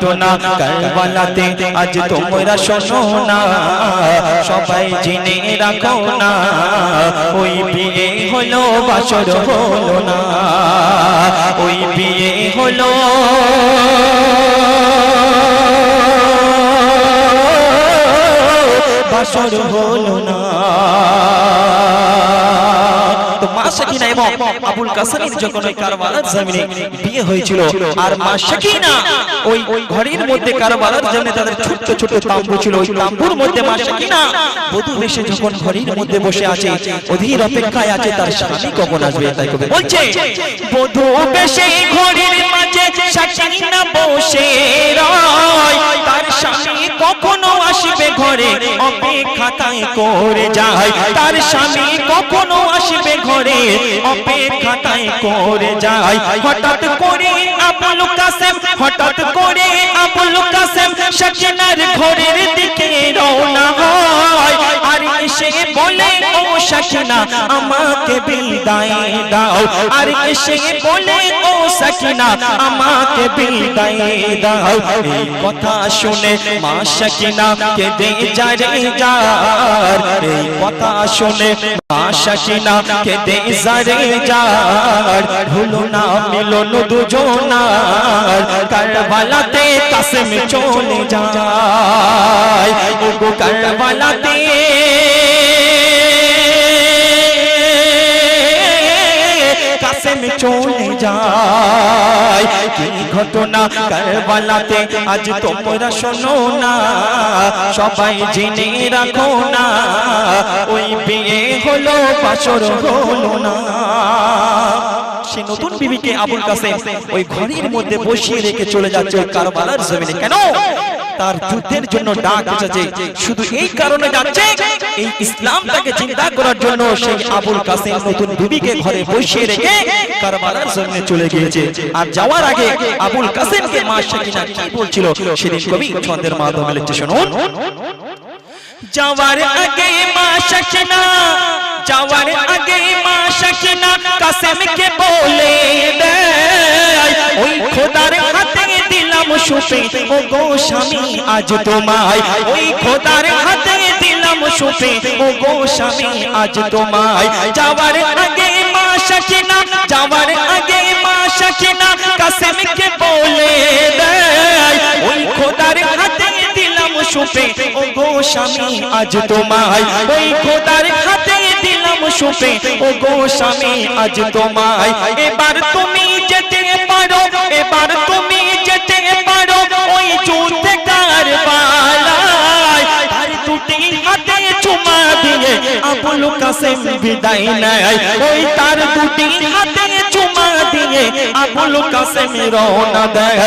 ঘটনা কারবালাতে আজ তোমরা শোনো না, সবাই জেনে রাখো না, ওই বিয়ে হলো বাসর হলো না, ওই বিয়ে হলো বাসর হলো না। তো মা সাকিনা এবং আবুল কাসেমের যখন ওই কারবালার জমিনে বিয়ে হয়েছিল, আর মা সাকিনা ওই ঘরের মধ্যে কারবালার জমিনে তাদের ছোট ছোট তাম্বু ছিল, ওই তাম্বুর মধ্যে মা সাকিনা বধূ বেশে যখন ঘরের মধ্যে বসে আছে, অধীর অপেক্ষায় আছে তার স্বামী কখন আসবে। তাই কবি বলছে বধূ বেশে ঘরের মাঝে সাকিনা বসে রয়, তার স্বামী কখনো আসবে ঘরে অপেক্ষা তাই করে যায়, তার স্বামী কখনো আসবে ঘরে অপেক্ষা তাই করে যায়। হঠাৎ করে আবুল কাসেম, হঠাৎ করে আবুল কাসেম সাকিনার ঘরের দিকে রওনা হয়, আর এসে বলে ও সাকিনা আমাকে বিদায় দাও, আর এসে বলে ও সাকিনা আমাকে বিদায় দাও। এই কথা শুনে মা সাকিনা কেঁদে যায় রে যার, এই কথা শুনে মা সাকিনা কেঁদে যায় রে যার, হলো না মিলন দুজনার, কারবালাতে কাসেম চলে যায়, ওগো কারবালাতে কাসেম চলে যায়। কি ঘটনা কারবালাতে আজ তোমরা শোনো না, সবাই জেনে রাখো না, ওই বিয়ে হলো বাসর হলো না। সে নতুন বিবিকে আবুল কাসেম ওই ঘরের মধ্যে বসিয়ে রেখে চলে যাচ্ছে ওই কারবালার জমিনে। কেন? তার যুদ্ধের জন্য ডাক এসেছে, শুধু এই কারণে যাচ্ছে এই ইসলামটাকে চিন্তা করার জন্য। সেই আবুল কাসেম নতুন বিবিকে ঘরে বসিয়ে রেখে কারবালার জমিনে চলে গিয়েছে। আর যাওয়ার আগে আবুল কাসেমকে মা সাকিনা কি বলছিল সেদিন কবি ছন্দের মাধ্যমে লিখতে শুনুন। যাওয়ার আগে মা সাকিনা, যাওয়ার আগে মা সাকিনা কাসেমকে বলে দেয়, ওই খোদার হাতে দিলাম সুপে ও গো স্বামী আজ তোমায়, ওই খোদার হাতে দিলাম সুপে ও গো স্বামী আজ তোমায়। যাওয়ার আগে মা সাকিনা, যাওয়ার আগে মা সাকিনা কাসেমকে বলে দেয়, ওই খোদার হাতে দিলাম সুপে ও গো স্বামী আজ তোমায়, ওই খোদার হাতে দিলাম সুপে ও গো স্বামী আজ তোমায়। এবার তুমি যেতে পারো, এবার তুমি যেতে পারো ওই যুদ্ধে কারবালায়, তার দুটি হাতে চুমা দিয়ে আবুল কাসেম বিদায় নেয়, ওই তার দুটি হাতে চুমা দিয়ে আবুল কাসেম রওনা দেয়।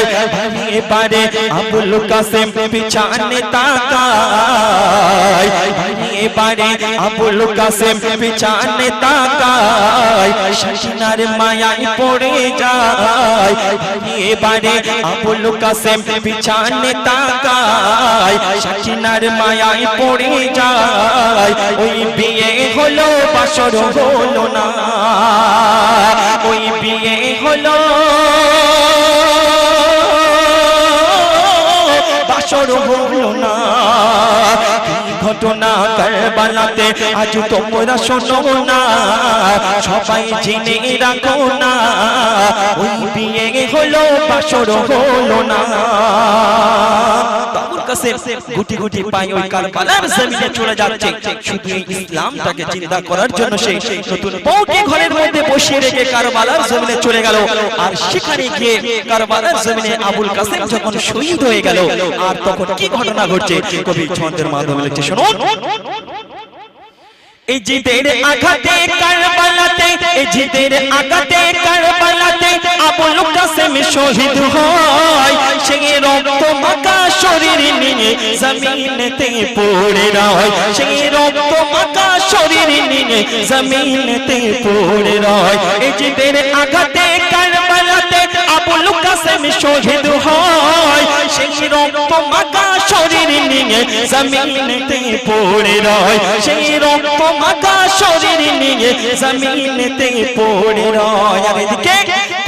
এবারে আবুল কাসেম পিছনে তাকায়, এবারে আবুল কাসেম পিছনে তাকায়, সাকিনার মায়ায় পড়ে যায়। এবারে আবুল কাসেম পিছনে তাকায়, সাকিনার মায়ায় পড়ে যায়, ওই বিয়ে হলো বাসর হলো না, ওই বিয়ে হলো বাসর হলো না। ঘটনা কারবালাতে আজ তোমরা শোনো না, সবাই জেনে রাখো না, ওই বিয়ে হলো বাসর হলো না। আবুল কাসেম গুটি গুটি পায়ে ওই কারবালার জমিনে চলে যাচ্ছে, শুধু এই ইসলামটাকে চিন্তা করার জন্য। সে নতুন বউকে ঘরের মধ্যে বসিয়ে রেখে কারবালার জমিনে চলে গেল। আর সেখানে গিয়ে কারবালার জমিনে আবুল কাসেম যখন শহীদ হয়ে গেল, আর তখন কি ঘটনা ঘটছে কবি ছন্দের মাধ্যমে লিখছে শুনুন। এই জিদের আঘাতে কারবালাতে, এই জিদের আঘাতে কারবালাতে আবুল কাসেম শহীদ হয়, সেই রক্ত মাখা শরীর নিয়ে জমিনেতে পড়ে রয়, সেই রক্ত মাখা শরীর নিয়ে জমিনেতে পড়ে রয়। এই জিদের আঘাতে কারবালাতে আবুল কাসেম শহীদ হয়, সেই রক্ত মাখা শরীর নিয়ে জমিনেতে পড়ে রয়, সেই রক্ত মাখা শরীর নিয়ে জমিনেতে পড়ে রয়। আর এদিকে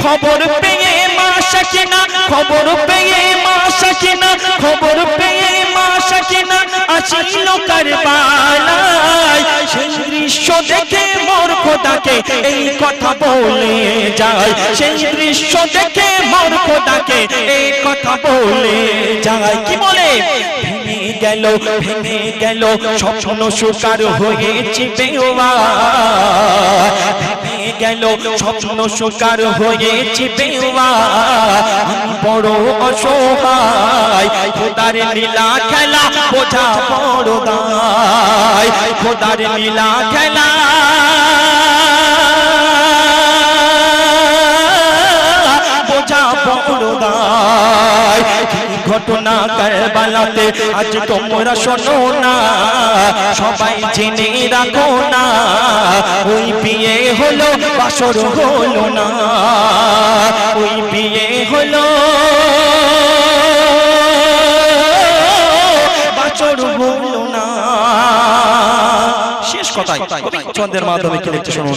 খবর পেয়ে মা সাকিনা, খবর পেয়ে মা সাকিনা খবর পেয়ে মা সাকিনা আসিল কারবালায় সেই দৃশ্য দেখে মোর খোদাকে এই কথা বলে যায় সেই দৃশ্য দেখে মোর খোদাকে এই কথা বলে যায় কি বলে ভেঙে গেল স্বপ্ন সুকার হয়েছে বেওয়ার ভেঙে গেল স্বপ্ন সুকার হয়েছে বেওয়ার আমি বড় অসহায় খোদার লীলা খেলা বোঝা বড় দায় খোদার লীলা খেলা বোঝা বড় দায় ঘটনা কারবালাতে আজ তোমরা শোনো না সবাই জেনে রাখো না ওই বিয়ে হলো বাসর হলো না ওই বিয়ে হলো বাসর হলো না শেষ কথাই কবি চন্দ্রের মাধ্যমে কি লিখতে শোনো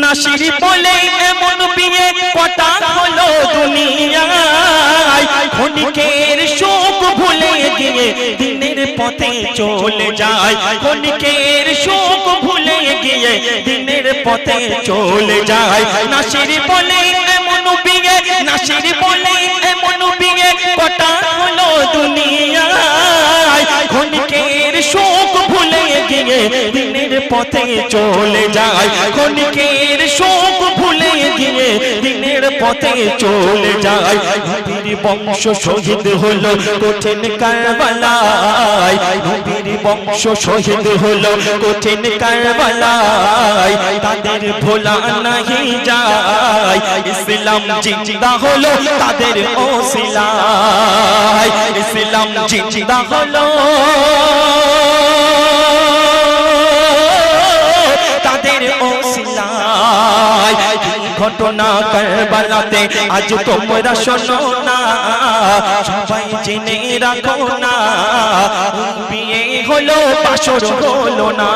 নাসির বলে এমন বিয়ে কটা হলো দুনিয়ায় ক্ষণিকের সুখ ভুলে গিয়ে দিনের পথে চলে যায় ক্ষণিকের সুখ ভুলে গিয়ে দিনের পথে চলে যায় নাসির বলে এমন বিয়ে নাসির বলে এমন বিয়ে কটা হলো দুনিয়ায় ক্ষণিকের সুখ ভুলে গিয়ে দিনের পথে চলে যায় ক্ষণিকের সুখ ভুলে গিয়ে দিনের পথে চলে যায় নবীর বংশ শহীদ হলো কঠিন কারবালায় নবীর বংশ শহীদ হলো কঠিন কারবালায় তাদের ভোলা নাহি যায় ইসলাম জিন্দা হলো তাদের ওসিলায় ইসলাম জিন্দা হলো তাদের ওসিলায় ঘটনা কারবালাতে আজ তোমরা শোনো না সবাই জেনে রাখো না বিয়ে হলো বাসর হলো না।